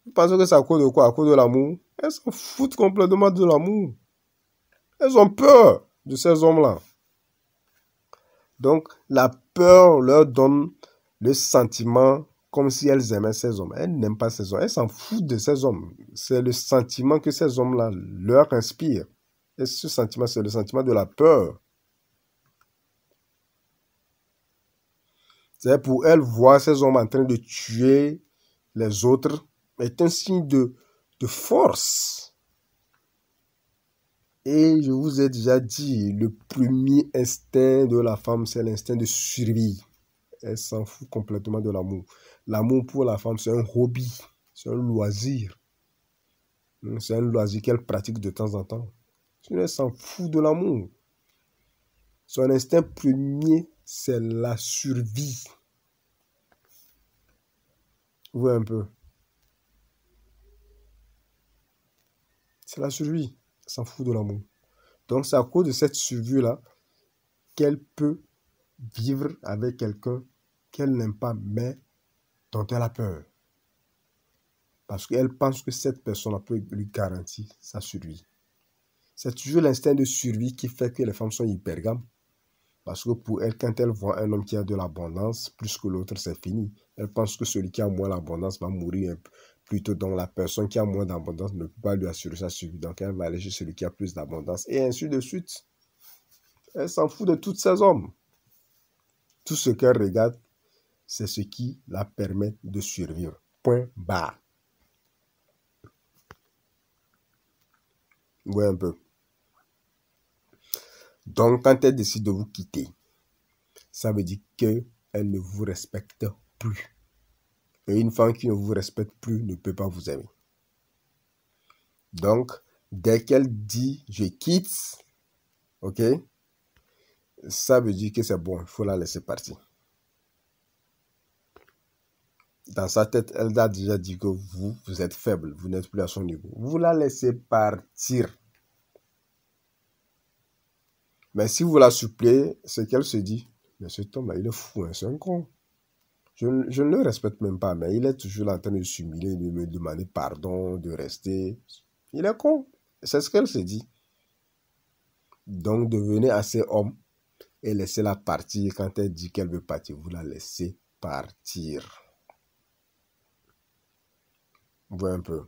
Vous pensez que c'est à cause de quoi? À cause de l'amour? Elles s'en foutent complètement de l'amour. Elles ont peur de ces hommes-là. Donc, la peur leur donne le sentiment comme si elles aimaient ces hommes. Elles n'aiment pas ces hommes. Elles s'en foutent de ces hommes. C'est le sentiment que ces hommes-là leur inspirent. Et ce sentiment, c'est le sentiment de la peur. C'est pour elles, voir ces hommes en train de tuer les autres est un signe de force. Et je vous ai déjà dit, le premier instinct de la femme, c'est l'instinct de survie. Elle s'en fout complètement de l'amour. L'amour pour la femme, c'est un hobby, c'est un loisir. C'est un loisir qu'elle pratique de temps en temps. Sinon, elle s'en fout de l'amour. Son instinct premier, c'est la survie. Vous voyez un peu. C'est la survie. Elle s'en fout de l'amour. Donc, c'est à cause de cette survie-là qu'elle peut vivre avec quelqu'un qu'elle n'aime pas, mais dont elle a peur. Parce qu'elle pense que cette personne peut lui garantir sa survie. C'est toujours l'instinct de survie qui fait que les femmes sont hypergames. Parce que pour elle, quand elle voit un homme qui a de l'abondance, plus que l'autre, c'est fini. Elle pense que celui qui a moins d'abondance va mourir plus tôt. Donc la personne qui a moins d'abondance ne peut pas lui assurer sa survie. Donc elle va aller chez celui qui a plus d'abondance. Et ainsi de suite. Elle s'en fout de tous ces hommes. Tout ce qu'elle regarde, c'est ce qui la permet de survivre. Point barre. Vous voyez un peu. Donc, quand elle décide de vous quitter, ça veut dire qu'elle ne vous respecte plus. Et une femme qui ne vous respecte plus ne peut pas vous aimer. Donc, dès qu'elle dit « je quitte », ok, ça veut dire que c'est bon, il faut la laisser partir. Dans sa tête, elle a déjà dit que vous êtes faible, vous n'êtes plus à son niveau. Vous la laissez partir. Mais si vous la suppliez, c'est qu'elle se dit « mais cet homme-là, il est fou, hein, c'est un con. Je ne le respecte même pas, mais il est toujours en train de s'humilier, de me demander pardon, de rester. Il est con. » C'est ce qu'elle se dit. Donc, devenez assez homme et laissez-la partir. Quand elle dit qu'elle veut partir, vous la laissez partir. Vous voyez un peu.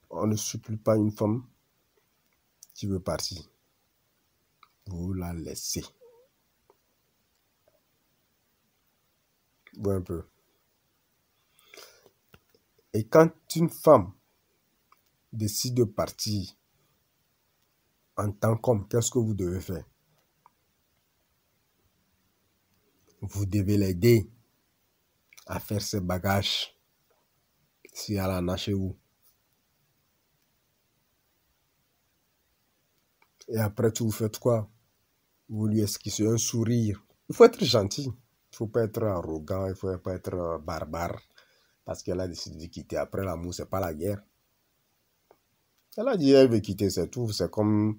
On ne supplie pas une femme qui veut partir. Vous la laissez. Vous voyez un peu. Et quand une femme décide de partir en tant qu'homme, qu'est-ce que vous devez faire? Vous devez l'aider à faire ses bagages si elle en a chez vous. Et après tout, vous faites quoi? Vous lui esquissez un sourire. Il faut être gentil. Il ne faut pas être arrogant. Il ne faut pas être barbare. Parce qu'elle a décidé de quitter. Après l'amour, ce n'est pas la guerre. Elle a dit qu'elle veut quitter, c'est tout. C'est comme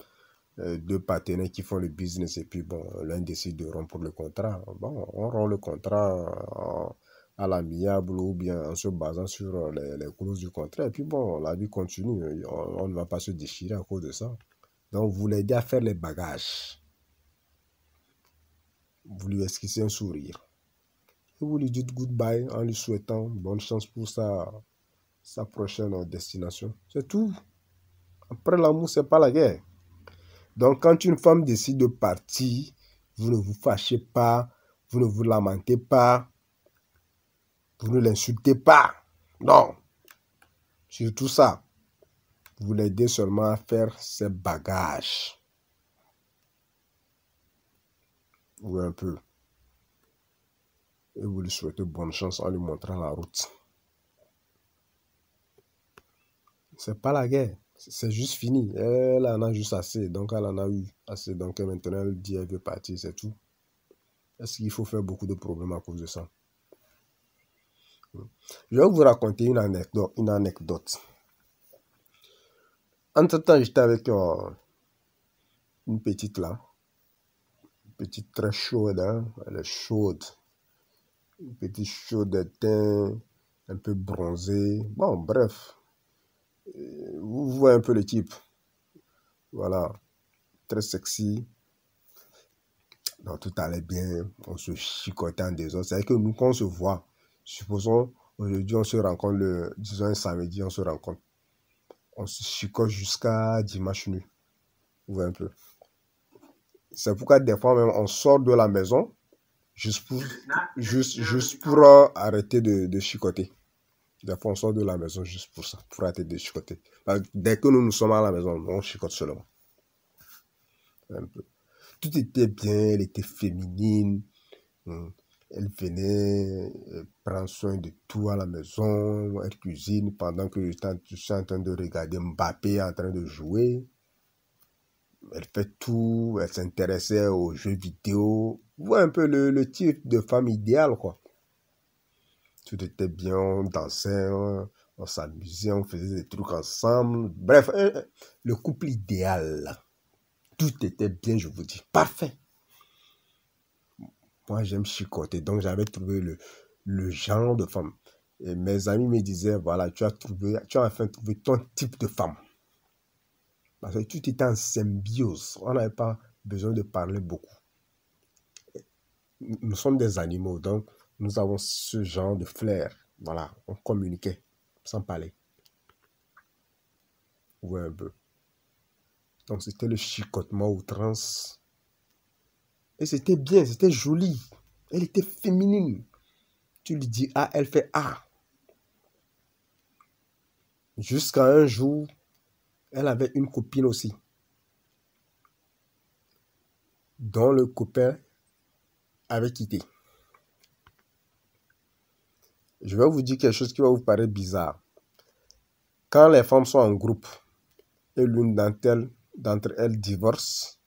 deux partenaires qui font le business et puis bon, l'un décide de rompre le contrat. Bon, on rompt le contrat à l'amiable ou bien en se basant sur les clauses du contrat. Et puis bon, la vie continue. On ne va pas se déchirer à cause de ça. Donc, vous l'aidez à faire les bagages. Vous lui esquissez un sourire. Et vous lui dites goodbye en lui souhaitant bonne chance pour sa prochaine destination. C'est tout. Après l'amour, ce n'est pas la guerre. Donc, quand une femme décide de partir, vous ne vous fâchez pas, vous ne vous lamentez pas, vous ne l'insultez pas. Non. Surtout ça. Vous l'aidez seulement à faire ses bagages. Ou un peu. Et vous lui souhaitez bonne chance en lui montrant la route. C'est pas la guerre. C'est juste fini. Elle en a juste assez. Donc, elle en a eu assez. Donc, maintenant, elle dit qu'elle veut partir. C'est tout. Est-ce qu'il faut faire beaucoup de problèmes à cause de ça? Je vais vous raconter une anecdote. Entre-temps, j'étais avec une petite là. Une petite très chaude. Hein? Elle est chaude. Une petite chaude de teint. Un peu bronzée. Bon, bref. Vous voyez un peu le type. Voilà. Très sexy. Donc, tout allait bien. On se chicotait en désordre. C'est-à-dire que nous, quand on se voit, supposons, aujourd'hui, on se rencontre disons un samedi, on se rencontre. On se chicote jusqu'à dimanche nuit. Vous voyez un peu. C'est pourquoi des fois même, on sort de la maison juste pour arrêter de chicoter. Des fois, on sort de la maison juste pour ça, pour arrêter de chicoter. Dès que nous sommes à la maison, on chicote seulement. Un peu. Tout était bien, elle était féminine. Elle venait prendre soin de tout à la maison. Elle cuisine pendant que je suis en train de regarder Mbappé en train de jouer. Elle fait tout. Elle s'intéressait aux jeux vidéo. Vous voyez un peu le type de femme idéale, quoi. Tout était bien, on dansait, on s'amusait, on faisait des trucs ensemble. Bref, le couple idéal. Tout était bien, je vous dis. Parfait. Moi, j'aime chicoter. Donc, j'avais trouvé le genre de femme. Et mes amis me disaient, voilà, tu as enfin trouvé ton type de femme. Parce que tout était en symbiose. On n'avait pas besoin de parler beaucoup. Nous sommes des animaux, donc nous avons ce genre de flair. Voilà, on communiquait sans parler. Ouais, un peu. Donc, c'était le chicotement outrance. Et c'était bien, c'était joli. Elle était féminine. Tu lui dis A, elle fait A. Jusqu'à un jour, elle avait une copine aussi, dont le copain avait quitté. Je vais vous dire quelque chose qui va vous paraître bizarre. Quand les femmes sont en groupe et l'une d'entre elles divorce,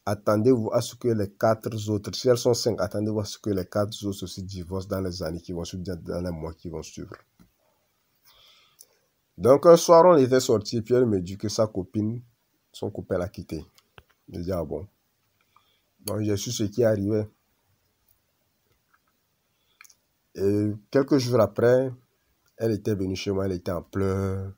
attendez-vous à ce que les 4 autres, si elles sont 5, attendez-vous à ce que les 4 autres aussi divorcent dans les années qui vont suivre, dans les mois qui vont suivre. Donc un soir, on était sortis, puis elle me dit que son copain l'a quitté. Je dis, ah bon. Donc j'ai su ce qui arrivait. Et quelques jours après, elle était venue chez moi, elle était en pleurs.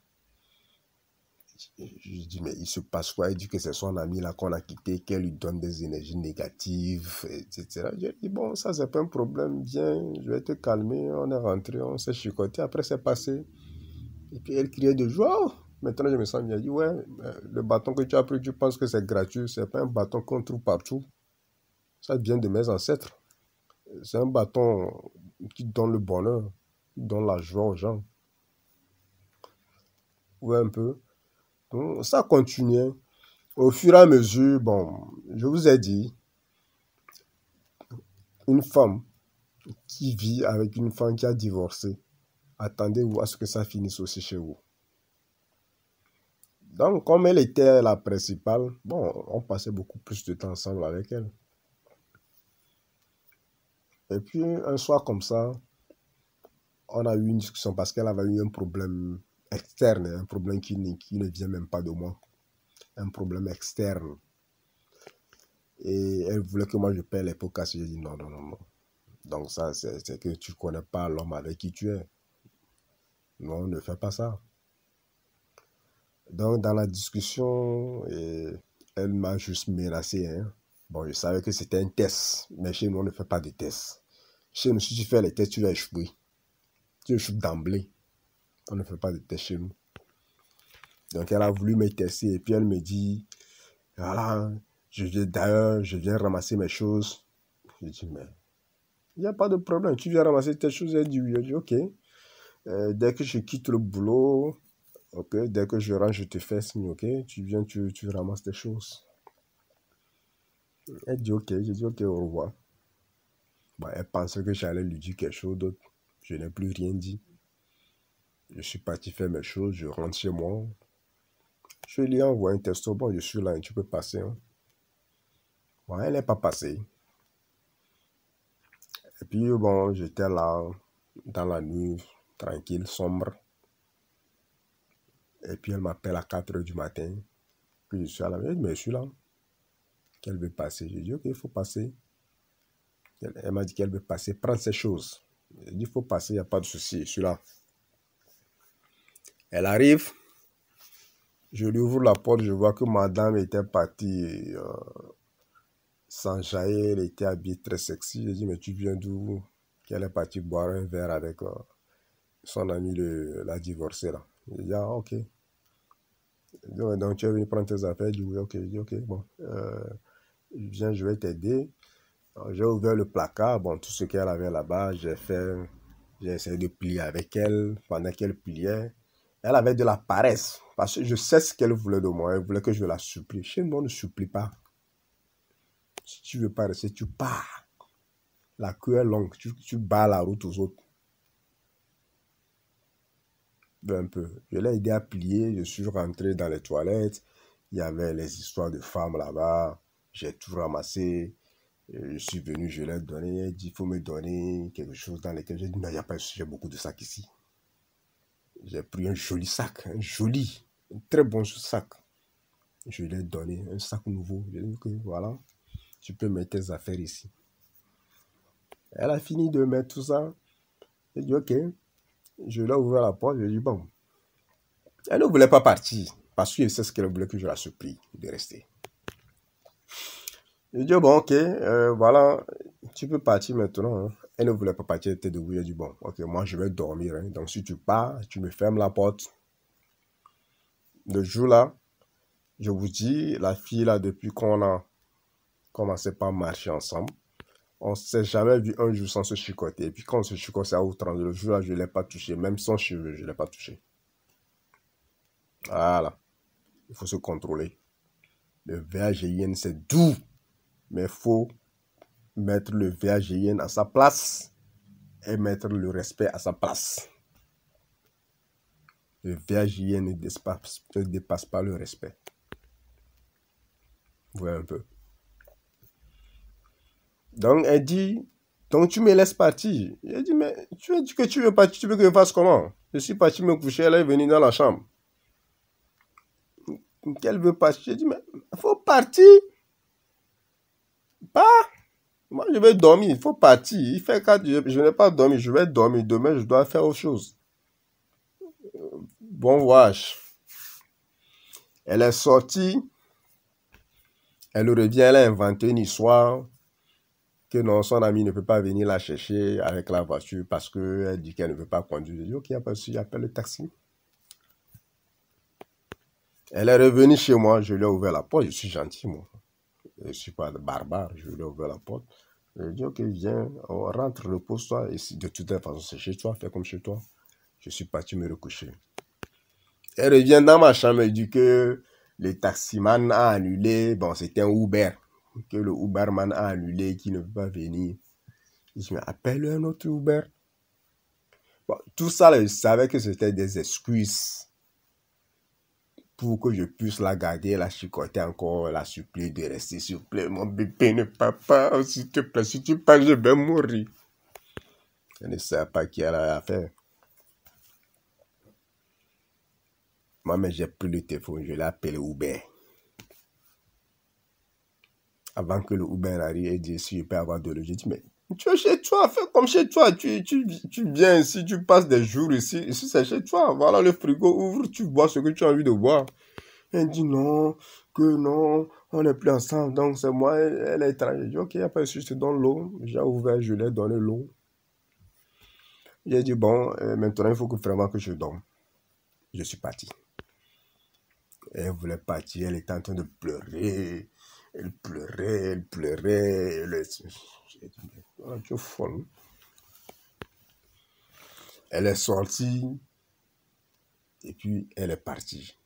Je dis, mais il se passe quoi? Elle dit que c'est son ami là qu'on a quitté, qu'elle lui donne des énergies négatives, etc. Je dis, bon, ça c'est pas un problème, viens, je vais te calmer. On est rentré, on s'est chicoté, après c'est passé. Et puis elle criait de joie. Oh, maintenant je me sens bien. Elle dit, ouais, le bâton que tu as pris, tu penses que c'est gratuit, c'est pas un bâton qu'on trouve partout. Ça vient de mes ancêtres. C'est un bâton qui donne le bonheur, qui donne la joie aux gens. Ouais, un peu. Donc, ça continuait. Au fur et à mesure, bon, je vous ai dit, une femme qui vit avec une femme qui a divorcé, attendez-vous à ce que ça finisse aussi chez vous. Donc, comme elle était la principale, bon, on passait beaucoup plus de temps ensemble avec elle. Et puis, un soir comme ça, on a eu une discussion parce qu'elle avait eu un problème externe, un problème qui ne vient même pas de moi. Un problème externe. Et elle voulait que moi je paie les pots cassés. J'ai dit non, non, non, non. Donc ça, c'est que tu ne connais pas l'homme avec qui tu es. Non, ne fais pas ça. Donc dans la discussion, elle m'a juste menacé. Hein. Bon, je savais que c'était un test. Mais chez nous, on ne fait pas de tests. Chez nous, si tu fais les tests, tu vas échouer. Tu échoues d'emblée. On ne fait pas de tests chez nous. Donc elle a voulu me tester et puis elle me dit, voilà, d'ailleurs, je viens ramasser mes choses. Je dis, mais il n'y a pas de problème, tu viens ramasser tes choses. Elle dit, oui, je dis, ok. Dès que je quitte le boulot, ok, dès que je rentre, je te fais signe, ok, tu viens, tu ramasses tes choses. Elle dit, ok, je dis, ok, au revoir. Bah, elle pensait que j'allais lui dire quelque chose d'autre. Je n'ai plus rien dit. Je suis parti faire mes choses, je rentre chez moi. Je lui ai envoyé un texto, bon, je suis là, tu peux passer. Hein. Bon, elle n'est pas passée. Et puis, bon, j'étais là, dans la nuit, tranquille, sombre. Et puis, elle m'appelle à 4 heures du matin. Puis, je suis à la maison, mais je suis là. Qu'elle veut passer. J'ai dit, ok, il faut passer. Elle m'a dit qu'elle veut passer, prendre ses choses. J'ai dit, il faut passer, il n'y a pas de souci, je suis là. Elle arrive. Je lui ouvre la porte, je vois que madame était partie s'enjailler, elle était habillée très sexy. J'ai dit, mais tu viens d'où? Qu'elle est partie boire un verre avec son ami, la divorcée là. J'ai dit, ah, ok. Donc tu es venu prendre tes affaires? Je dis, oui, ok. Je dis, ok, bon. Viens, je vais t'aider. J'ai ouvert le placard, bon, tout ce qu'elle avait là-bas, j'ai essayé de plier avec elle. Pendant qu'elle pliait, elle avait de la paresse. Parce que je sais ce qu'elle voulait de moi. Elle voulait que je la supplie. Chez nous, on ne supplie pas. Si tu ne veux pas rester, tu pars. La queue est longue, tu bats la route aux autres. Un peu. Je l'ai aidé à plier, je suis rentré dans les toilettes. Il y avait les histoires de femmes là-bas. J'ai tout ramassé. Je suis venu, je l'ai donné. Il dit, il faut me donner quelque chose dans lequel j'ai dit, non, il n'y a pas de souci, j'ai beaucoup de sacs ici. J'ai pris un joli sac, un très bon sac. Je lui ai donné un sac nouveau. Je lui ai dit que voilà, tu peux mettre tes affaires ici. Elle a fini de mettre tout ça. J'ai dit, ok. Je lui ai ouvert la porte. Je lui ai dit, bon. Elle ne voulait pas partir parce que c'est ce qu'elle voulait que je la supplie de rester. Je lui ai dit, bon, ok, voilà, tu peux partir maintenant. Hein. Elle ne voulait pas partir, elle était debout. J'ai dit, bon, ok, moi je vais dormir. Hein. Donc si tu pars, tu me fermes la porte. Le jour-là, je vous dis, la fille là, depuis qu'on a commencé par marcher ensemble, on ne s'est jamais vu un jour sans se chicoter. Et puis quand on se chicote, c'est à outrance. Le jour-là, je ne l'ai pas touché. Même son cheveu, je ne l'ai pas touché. Voilà. Il faut se contrôler. Le VAGIN, c'est doux. Mais il faut mettre le VAGIN à sa place et mettre le respect à sa place. Le VAGIN ne dépasse pas le respect. Vous voyez un peu. Donc, elle dit, donc tu me laisses partir. J'ai dit, mais tu as dit que tu veux partir, tu veux que je fasse comment? Je suis parti me coucher, elle est venue dans la chambre. Qu'elle veut partir. J'ai dit, mais il faut partir. Pas. Moi, je vais dormir, il faut partir. Il fait 4 jours, je n'ai pas dormi, je vais dormir. Demain, je dois faire autre chose. Bon voyage. Elle est sortie. Elle revient, elle a inventé une histoire que non, son ami ne peut pas venir la chercher avec la voiture parce qu'elle dit qu'elle ne veut pas conduire. Je dis, ok, il n'y a pas de souci, appelle le taxi. Elle est revenue chez moi, je lui ai ouvert la porte, je suis gentil, moi. Je ne suis pas barbare, je lui ai ouvert la porte. Je lui ai dit, ok, viens, on rentre, repose-toi. Et si de toute façon, c'est chez toi, fais comme chez toi. Je suis parti me recoucher. Elle revient dans ma chambre et dit que le taximan a annulé, bon, c'était un Uber, que le Uberman a annulé, qui ne peut pas venir. Je me appelle un autre Uber. Bon, tout ça, là, je savais que c'était des excuses pour que je puisse la garder, la chicoter encore, la supplier de rester, s'il vous plaît. Mon bébé ne part pas, s'il te plaît, si tu pars, je vais mourir. Je ne sais pas qui elle a affaire. Moi, mais j'ai pris le téléphone, je l'ai appelé Uber. Avant que le Uber arrive et dise si je peux avoir de l'eau, j'ai dit, mais tu es chez toi, fais comme chez toi. Tu viens ici, tu passes des jours ici. Ici, c'est chez toi. Voilà le frigo, ouvre, tu bois ce que tu as envie de boire. Elle dit non, que non, on n'est plus ensemble, donc c'est moi, elle est étrangère. J'ai dit, ok, après, si je te donne l'eau, j'ai ouvert, je lui ai donné l'eau. J'ai dit, bon, maintenant, il faut vraiment que je dorme. Je suis parti. Elle voulait partir, elle était en train de pleurer. Elle pleurait, elle pleurait. J'ai dit, mais tu es folle. Elle est sortie et puis elle est partie.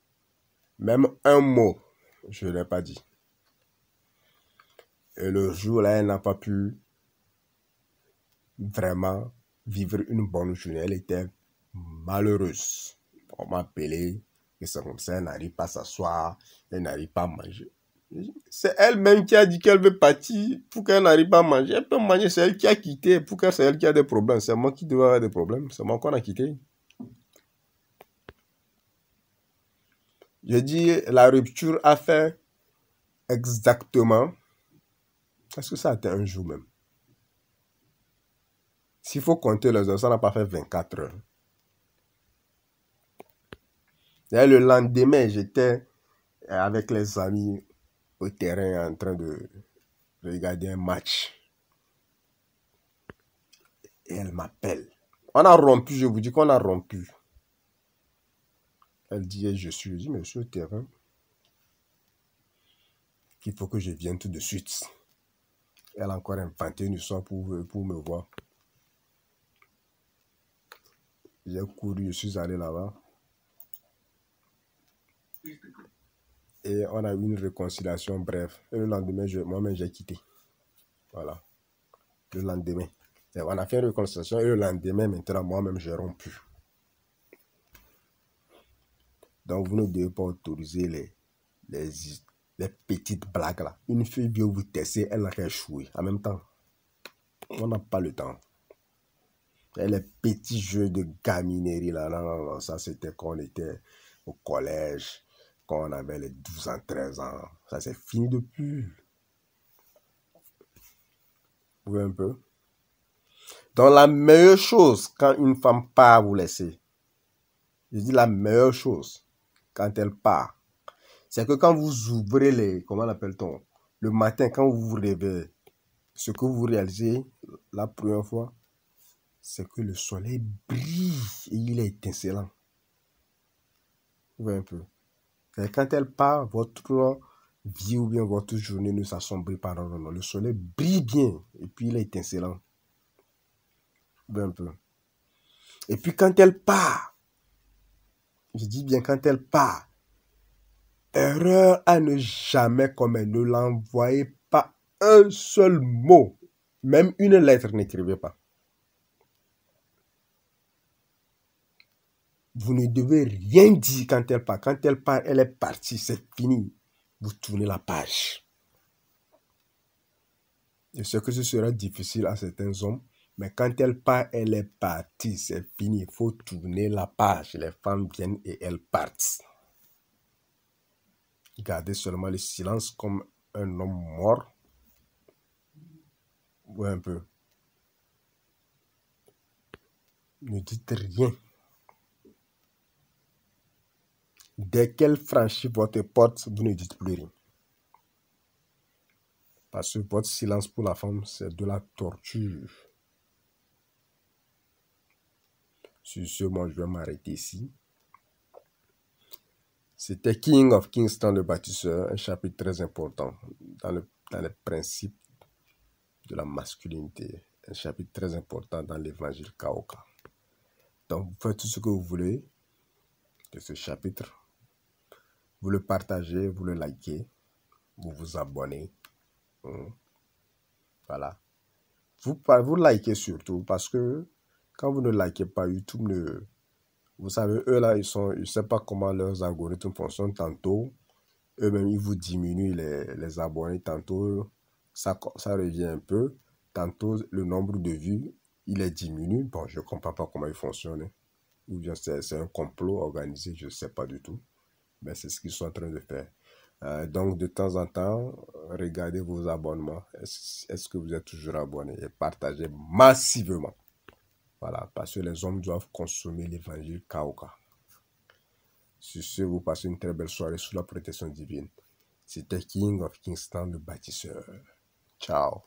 Même un mot, je ne l'ai pas dit. Et le jour-là, elle n'a pas pu vraiment vivre une bonne journée. Elle était malheureuse. On m'a appelé, et c'est comme ça, elle n'arrive pas à s'asseoir, elle n'arrive pas à manger. C'est elle-même qui a dit qu'elle veut partir pour qu'elle n'arrive pas à manger. Elle peut manger, c'est elle qui a quitté. Pourquoi c'est elle qui a des problèmes? C'est moi qui devais avoir des problèmes. C'est moi qu'on a quitté. Je dis, la rupture a fait exactement, est-ce que ça a été un jour même? S'il faut compter les heures, ça n'a pas fait 24 heures. Et le lendemain, j'étais avec les amis au terrain en train de regarder un match. Et elle m'appelle. On a rompu, je vous dis qu'on a rompu. Elle dit, je dis, mais je suis au terrain. Il faut que je vienne tout de suite. Elle a encore inventé une histoire pour me voir. J'ai couru, je suis allé là-bas. Et on a eu une réconciliation, bref. Et le lendemain, moi-même, j'ai quitté. Voilà. Le lendemain. On a fait une réconciliation et le lendemain, maintenant, moi-même, j'ai rompu. Donc, vous ne devez pas autoriser les petites blagues là. Une fille vient vous tester, elle a échoué. En même temps, on n'a pas le temps. Et les petits jeux de gaminerie là, non, ça c'était quand on était au collège, quand on avait les 12 ans, 13 ans. Ça c'est fini depuis. Vous voyez un peu? Donc la meilleure chose quand une femme part vous laisser, je dis la meilleure chose quand elle part, c'est que quand vous ouvrez comment l'appelle-t-on, le matin quand vous vous réveillez, ce que vous réalisez la première fois, c'est que le soleil brille et il est étincelant. Vous voyez un peu? Et quand elle part, votre vie ou bien votre journée ne s'assombrit pas. Non, non, non. Le soleil brille bien et puis il est étincelant. Vous voyez un peu? Et puis quand elle part, je dis bien quand elle part, erreur à ne jamais commettre. Ne l'envoyez pas un seul mot. Même une lettre, n'écrivez pas. Vous ne devez rien dire quand elle part. Quand elle part, elle est partie, c'est fini. Vous tournez la page. Je sais que ce sera difficile à certains hommes, mais quand elle part, elle est partie, c'est fini. Il faut tourner la page. Les femmes viennent et elles partent. Gardez seulement le silence comme un homme mort. Ouais, un peu. Ne dites rien. Dès qu'elle franchit votre porte, vous ne dites plus rien. Parce que votre silence pour la femme, c'est de la torture. Sur ce, moi, je vais m'arrêter ici. C'était King of Kingston, le bâtisseur, un chapitre très important dans les principes de la masculinité. Un chapitre très important dans l'évangile Kaoka. Donc, vous faites tout ce que vous voulez de ce chapitre. Vous le partagez, vous le likez, vous vous abonnez. Voilà. Vous likez surtout parce que quand vous ne likez pas, YouTube ne... Vous savez, eux là, je ne sais pas comment leurs algorithmes fonctionnent. Tantôt, eux-mêmes, ils vous diminuent les abonnés. Tantôt, ça revient un peu. Tantôt, le nombre de vues, il est diminué. Bon, je ne comprends pas comment il fonctionne. Ou bien c'est un complot organisé, je ne sais pas du tout. Mais c'est ce qu'ils sont en train de faire. Donc, de temps en temps, regardez vos abonnements. Est-ce que vous êtes toujours abonné? Et partagez massivement. Voilà, parce que les hommes doivent consommer l'évangile Kaoka. Sur ce, vous passez une très belle soirée sous la protection divine. C'était King of Kingston, le bâtisseur. Ciao.